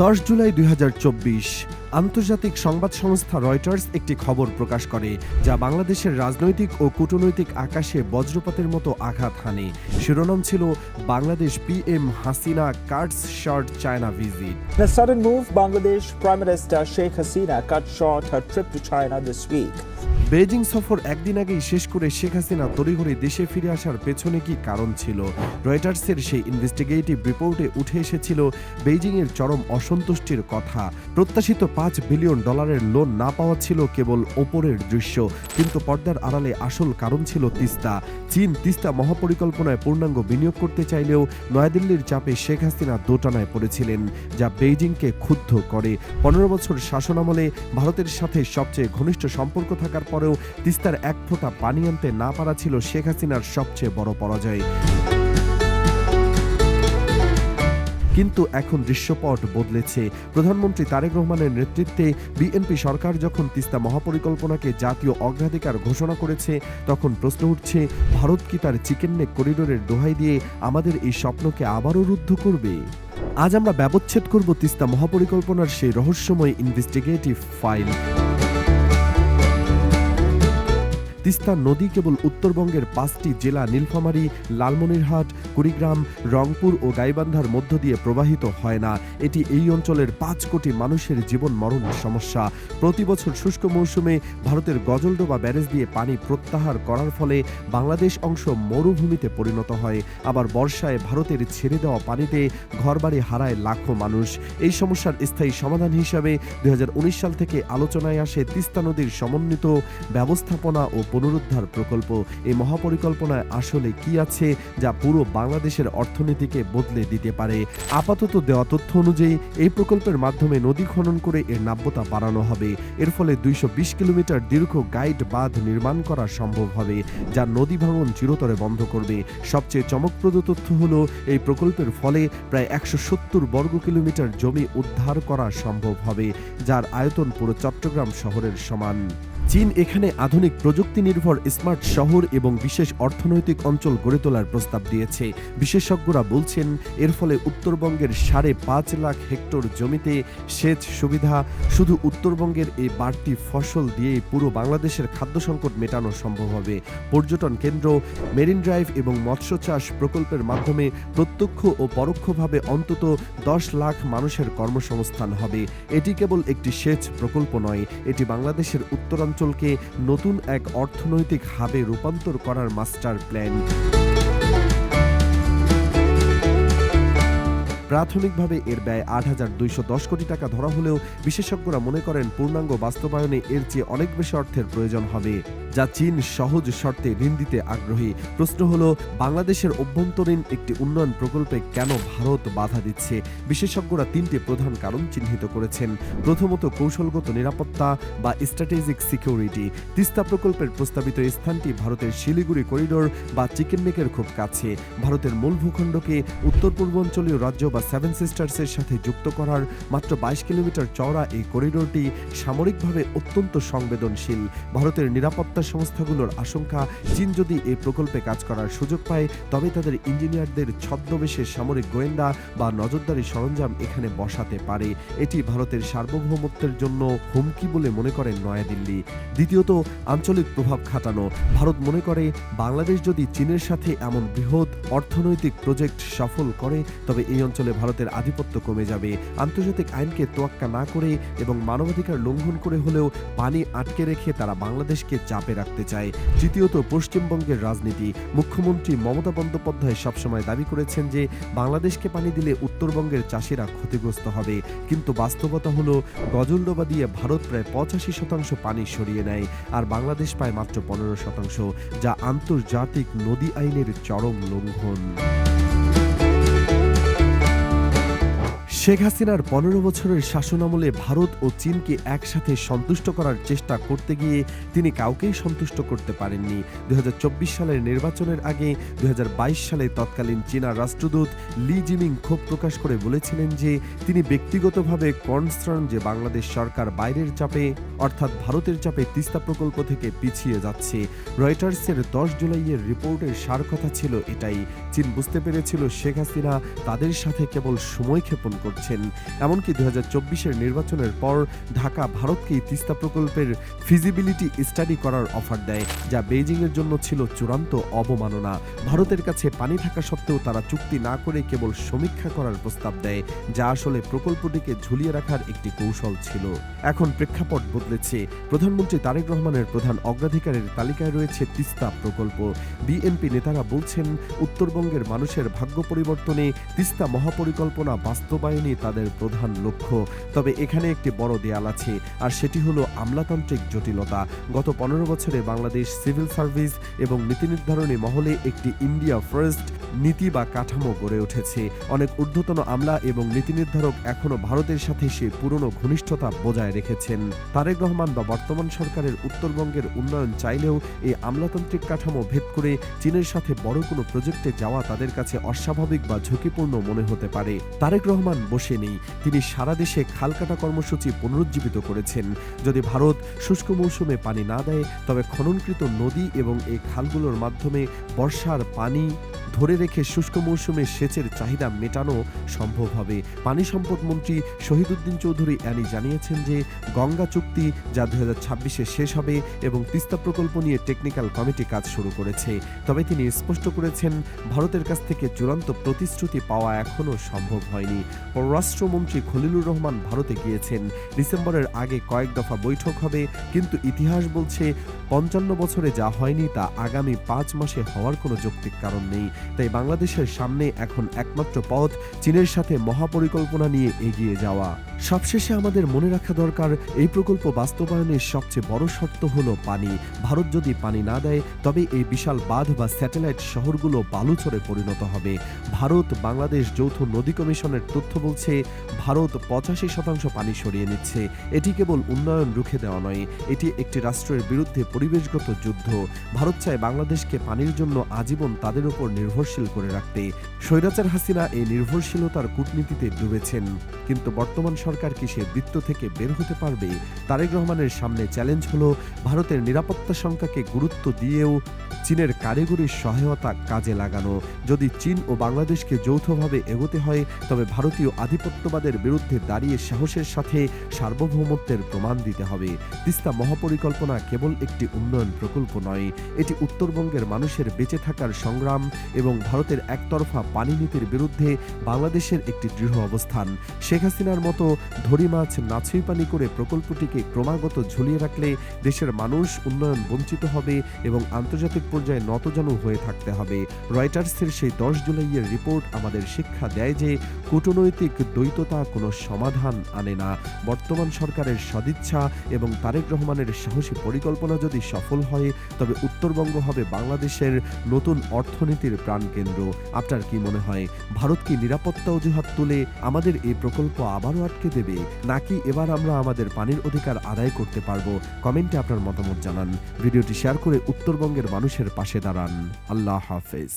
10 জুলাই 2024 আন্তর্জাতিক সংবাদ সংস্থা রয়টার্স একটি খবর প্রকাশ করে যা বাংলাদেশের রাজনৈতিক ও কূটনৈতিক আকাশে বজ্রপাতের মতো আঘাত হানে। শিরোনাম ছিল Bangladesh PM Hasina Katz short China visit. In a sudden move, Bangladesh Prime Minister Sheikh Hasina cut short her trip to China this week. Beijing সফর একদিন আগেই শেষ করে শেখ হাসিনা তড়িঘড়ি দেশে ফিরে আসার পেছনে কি কারণ ছিল? রয়টার্সের সেই ইনভেস্টিগেটিভ রিপোর্টে উঠে এসেছিল বেইজিংয়ের চরম অসন্তুষ্টির কথা। প্রত্যাশিত $5 বিলিয়ন লোন না পাওয়া ছিল কেবল ওপরের দৃশ্য, কিন্তু পর্দার আড়ালে আসল কারণ ছিল তিস্তা। চীন তিস্তা মহাপরিকল্পনায় পূর্ণাঙ্গ বিনিয়োগ করতে চাইলেও নয়াদিল্লির চাপে শেখ হাসিনা দোটানায় পড়েছিলেন, যা বেইজিংকে ক্ষুব্ধ করে। 15 বছর শাসনামলে ভারতের সাথে সবচেয়ে ঘনিষ্ঠ সম্পর্ক থাকার পরেও তিস্তার এক ফোঁটা পানি আনতে না পারা ছিল শেখ হাসিনার সবচেয়ে বড় পরাজয়। কিন্তু এখন দৃশ্যপট বদলেছে। প্রধানমন্ত্রী তারেক রহমানের নেতৃত্বে বিএনপি সরকার যখন তিস্তা মহাপরিকল্পনাকে জাতীয় অগ্রাধিকার ঘোষণা করেছে, তখন প্রশ্ন উঠছে, ভারত কি তার চিকেন নেক করিডোরের দোহাই দিয়ে আমাদের এই স্বপ্নকে আবারও রুদ্ধ করবে? আজ আমরা ব্যবচ্ছেদ করব তিস্তা মহাপরিকল্পনার সেই রহস্যময় ইনভেস্টিগেটিভ ফাইল। তিস্তা নদী কেবল উত্তরবঙ্গের 5টি জেলা নীলফামারী, লালমনিরহাট, কুড়িগ্রাম, রংপুর ও গাইবান্ধার মধ্য দিয়ে প্রবাহিত হয় না। এটি এই অঞ্চলের 5 কোটি মানুষের জীবন মরণের সমস্যা। প্রতি বছর শুষ্ক মৌসুমে ভারতের গজলডোবা ব্যারেজ দিয়ে পানি প্রত্যাহার করার ফলে বাংলাদেশ অংশ মরুভূমিতে পরিণত হয়। আবার বর্ষায় ভারতের ছেড়ে দেওয়া পানিতে ঘরবাড়ি হারায় লাখো মানুষ। এই সমস্যার স্থায়ী সমাধান হিসাবে 2019 সাল থেকে আলোচনায় আসে তিস্তা নদীর সমন্বিত ব্যবস্থাপনা ও পুনরুদ্ধার প্রকল্প। এই মহাপরিকল্পনায় আসলে কি আছে যা পুরো বাংলাদেশের অর্থনীতিকে বদলে দিতে পারে? আপাতত দেওয়া তথ্য অনুযায়ী এই প্রকল্পের মাধ্যমে নদী খনন করে এর নাব্যতা বাড়ানো হবে। এর ফলে 220 কিলোমিটার দীর্ঘ গাইড বাঁধ নির্মাণ করা সম্ভব হবে, যা নদী ভাঙন চিরতরে বন্ধ করবে। সবচেয়ে চমকপ্রদ তথ্য হলো, এই প্রকল্পের ফলে প্রায় 170 বর্গ কিলোমিটার জমি উদ্ধার করা সম্ভব হবে, যার আয়তন পুরো চট্টগ্রাম শহরের সমান। চীন এখানে আধুনিক প্রযুক্তি নির্ভর স্মার্ট শহর এবং বিশেষ অর্থনৈতিক অঞ্চল গড়ে তোলার প্রস্তাব দিয়েছে। বিশেষজ্ঞরা বলছেন, এর ফলে উত্তরবঙ্গের 5.5 লাখ হেক্টর জমিতে সেচ সুবিধা, শুধু উত্তরবঙ্গের এই বাড়তি ফসল দিয়ে পুরো বাংলাদেশের খাদ্য সংকট মেটানো সম্ভব হবে। পর্যটন কেন্দ্র, মেরিন ড্রাইভ এবং মৎস্য চাষ প্রকল্পের মাধ্যমে প্রত্যক্ষ ও পরোক্ষভাবে অন্তত 10 লাখ মানুষের কর্মসংস্থান হবে। এটি কেবল একটি সেচ প্রকল্প নয়, এটি বাংলাদেশের উত্তরাঞ্চলকে নতুন এক অর্থনৈতিক হাবে রূপান্তর করার মাস্টার প্ল্যান। প্রাথমিকভাবে এর ব্যয় 8,210 কোটি টাকা ধরা হলেও বিশেষজ্ঞরা মনে করেন পূর্ণাঙ্গ বাস্তবায়নে এর চেয়ে অনেক বেশি অর্থের প্রয়োজন হবে, যা চীন সহজ শর্তে ঋণ দিতে আগ্রহী। প্রশ্ন হলো, বাংলাদেশের অভ্যন্তরীণ একটি উন্নয়ন প্রকল্পে কেন ভারত বাধা দিচ্ছে? বিশেষজ্ঞরা 3টি প্রধান কারণ চিহ্নিত করেছেন। প্রথমত, কৌশলগত নিরাপত্তা বা স্ট্র্যাটেজিক সিকিউরিটি। তিস্তা প্রকল্পের প্রস্তাবিত স্থানটি ভারতের শিলিগুড়ি করিডোর বা চিকেন নেকের খুব কাছে। ভারতের মূল ভূখণ্ডকে উত্তর পূর্বাঞ্চলীয় রাজ্য বা 7 সিস্টার্সের সাথে যুক্ত করার মাত্র 22 কিলোমিটার চওড়া এই করিডোরটি সামরিকভাবে অত্যন্ত সংবেদনশীল। ভারতের নিরাপত্তা সংস্থাগুলোর আশঙ্কা, চীন যদি এই প্রকল্পে কাজ করার সুযোগ পায়, তবে তাদের ইঞ্জিনিয়ারদের ছদ্মবেশে সামরিক গোয়েন্দা বা নজরদারি সরঞ্জাম এখানে বসাতে পারে। এটি ভারতের সার্বভৌমত্বের জন্য হুমকি বলে মনে করেন নয়াদিল্লি। দ্বিতীয়ত, আঞ্চলিক প্রভাব খাটানো। ভারত মনে করে, বাংলাদেশ যদি চীনের সাথে এমন বৃহৎ অর্থনৈতিক প্রজেক্ট সফল করে, তবে এই অঞ্চলে ভারতের আধিপত্য কমে যাবে। আন্তর্জাতিক আইনকে তোয়াক্কা না করে এবং মানবাধিকার লঙ্ঘন করে হলেও পানি আটকে রেখে তারা বাংলাদেশকে চাপে রাখতে চায়। তৃতীয়ত, পশ্চিমবঙ্গের রাজনীতি। মুখ্যমন্ত্রী মমতা বন্দ্যোপাধ্যায় সবসময় দাবি করেছেন যে বাংলাদেশকে পানি দিলে উত্তরবঙ্গের চাষিরা ক্ষতিগ্রস্ত হবে, কিন্তু বাস্তবতা হলো, গজলডোবা দিয়ে ভারত প্রায় 85% পানি সরিয়ে নেয়, আর বাংলাদেশ পায় মাত্র 15%, যা আন্তর্জাতিক নদী আইনের চরম লঙ্ঘন। শেখ হাসিনার 15 বছরের শাসনামলে ভারত ও চীনকে একসাথে সন্তুষ্ট করার চেষ্টা করতে গিয়ে তিনি কাউকেই সন্তুষ্ট করতে পারেননি। 2024 সালের নির্বাচনের আগে 2022 সালে তৎকালীন চীনা রাষ্ট্রদূত লি জিমিং ক্ষোভ প্রকাশ করে বলেছিলেন যে তিনি ব্যক্তিগতভাবে কনসার্ন যে বাংলাদেশ সরকার বাইরের চাপে, অর্থাৎ ভারতের চাপে তিস্তা প্রকল্প থেকে পিছিয়ে যাচ্ছে। রয়টার্সের 10 জুলাইয়ের রিপোর্টের সার কথা ছিল এটাই। চীন বুঝতে পেরেছিল শেখ হাসিনা তাদের সাথে কেবল সময় ক্ষেপণ করছে। করছেন। এমনকি 2024-এর নির্বাচনের পর ঢাকা ভারতকেই তিস্তা প্রকল্পের ফিজিবিলিটি স্টাডি করার অফার দেয়, যা বেইজিংয়ের জন্য ছিল চূড়ান্ত অবমাননা। ভারতের কাছে পানি থাকা সত্ত্বেও তারা চুক্তি না করে কেবল সমীক্ষা করার প্রস্তাব দেয়, যা আসলে প্রকল্পটিকে ঝুলিয়ে রাখার একটি কৌশল ছিল। এখন প্রেক্ষাপট বদলেছে। প্রধানমন্ত্রী তারেক রহমানের প্রধান অগ্রাধিকারের তালিকায় রয়েছে তিস্তা প্রকল্প। বিএনপি নেতারা বলছেন, উত্তরবঙ্গের মানুষের ভাগ্য পরিবর্তনে তিস্তা মহাপরিকল্পনা বাস্তবায়নই তাদের প্রধান লক্ষ্য। তবে এখানে একটি বড় দেয়াল আছে, আর সেটি হলো আমলাতান্ত্রিক জটিলতা। গত 15 বছরে বাংলাদেশ সিভিল সার্ভিস এবং নীতি নির্ধারণী মহলে একটি ইন্ডিয়া ফার্স্ট নীতি বা কাঠামো গড়ে উঠেছে। অনেক ঊর্ধ্বতন আমলা এবং নীতি নির্ধারক এখনো ভারতের সাথে সে পুরনো ঘনিষ্ঠতা বজায় রেখেছেন। তারেক রহমান বা বর্তমান সরকারের উত্তরবঙ্গের উন্নয়ন চাইলেও এই আমলাতান্ত্রিক কাঠামো ভেদ করে চীনের সাথে বড় কোনো প্রজেক্টে যাওয়া তাদের কাছে অস্বাভাবিক বা ঝুঁকিপূর্ণ মনে হতে পারে। তারেক রহমান বসে নেই, তিনি সারা দেশে খাল কাটা কর্মসূচি পুনরুজ্জীবিত করেছেন। যদি ভারত শুষ্ক মৌসুমে পানি না দেয়, তবে খননকৃত নদী এবং এই খালগুলোর মাধ্যমে বর্ষার পানি ধরে রেখে শুষ্ক মৌসুমে সেচের চাহিদা মেটানো সম্ভব হবে। পানি সম্পদ মন্ত্রী শহীদুদ্দিন চৌধুরী অ্যানি জানিয়েছেন যে গঙ্গা চুক্তি, যা 2026-এ শেষ হবে, এবং তিস্তা প্রকল্প নিয়ে টেকনিক্যাল কমিটি কাজ শুরু করেছে। তবে তিনি স্পষ্ট করেছেন, ভারতের কাছ থেকে চূড়ান্ত প্রতিশ্রুতি পাওয়া এখনও সম্ভব হয়নি। পররাষ্ট্রমন্ত্রী খলিলুর রহমান ভারতে গিয়েছেন। ডিসেম্বরের আগে কয়েক দফা বৈঠক হবে, কিন্তু ইতিহাস বলছে 55 বছরে যা হয়নি তা আগামী 5 মাসে হওয়ার কোনো যৌক্তিক কারণ নেই। তাই বাংলাদেশের সামনে এখন একমাত্র পথ চীনের সাথে মহাপরিকল্পনা নিয়ে এগিয়ে যাওয়া। সবশেষে আমাদের মনে রাখা দরকার, এই প্রকল্প বাস্তবায়নের সবচেয়ে বড় শর্ত হলো পানি। ভারত যদি পানি না দেয়, তবে এই বিশাল বাঁধ বা স্যাটেলাইট শহরগুলো বালুচরে পরিণত হবে। ভারত বাংলাদেশ যৌথ নদী কমিশনের তথ্য বলছে, ভারত 85% পানি সরিয়ে নিচ্ছে। এটি কেবল উন্নয়ন রুখে দেওয়া নয়, এটি একটি রাষ্ট্রের বিরুদ্ধে পরিবেশগত যুদ্ধ। ভারত চায় বাংলাদেশকে পানির জন্য আজীবন তাদের উপর নির্ভরশীল করে রাখতে। স্বৈরাচার হাসিনা এই নির্ভরশীলতার কূটনীতিতে ডুবেছেন, কিন্তু বর্তমান সরকার কি সে বৃত্ত থেকে বের হতে পারবে? তারেক রহমানের সামনে চ্যালেঞ্জ হলো ভারতের নিরাপত্তা সংখ্যাকে গুরুত্ব দিয়েও চীনের কারিগরি সহায়তা কাজে লাগানো। যদি চীন ও বাংলাদেশকে যৌথভাবে এগোতে হয়, তবে ভারতীয় আধিপত্যবাদের বিরুদ্ধে দাঁড়িয়ে সাহসের সাথে সার্বভৌমত্বের প্রমাণ দিতে হবে। তিস্তা মহাপরিকল্পনা কেবল একটি উন্নয়ন প্রকল্প নয়, এটি উত্তরবঙ্গের মানুষের বেঁচে থাকার সংগ্রাম এবং ভারতের একতরফা পানি নীতির বিরুদ্ধে বাংলাদেশের একটি দৃঢ় অবস্থান। শেখ হাসিনার মতো ধরি মাছ নাছুই পানি করে প্রকল্পটিকে ক্রমাগত ঝুলিয়ে রাখলে দেশের মানুষ উন্নয়ন বঞ্চিত হবে এবং আন্তর্জাতিক পর্যায়ে নতজানু হয়ে থাকতে হবে। রয়টার্সের সেই 10 জুলাইয়ের রিপোর্ট আমাদের শিক্ষা দেয় যে কূটনৈতিক দ্বৈততা কোনো সমাধান আনে না। বর্তমান সরকারের সদিচ্ছা এবং তারেক রহমানের সাহসী পরিকল্পনা যদি সফল হয়, তবে উত্তরবঙ্গ হবে বাংলাদেশের নতুন অর্থনীতির প্রাণকেন্দ্র। আপনার কি মনে হয়, ভারত কি নিরাপত্তা অজুহাত তুলে আমাদের এই প্রকল্প আবারও আটকে দেবে, নাকি এবার আমরা আমাদের পানির অধিকার আদায় করতে পারবো? কমেন্টে আপনার মতামত জানান। ভিডিওটি শেয়ার করে উত্তরবঙ্গের মানুষের পাশে দাঁড়ান। আল্লাহ হাফেজ।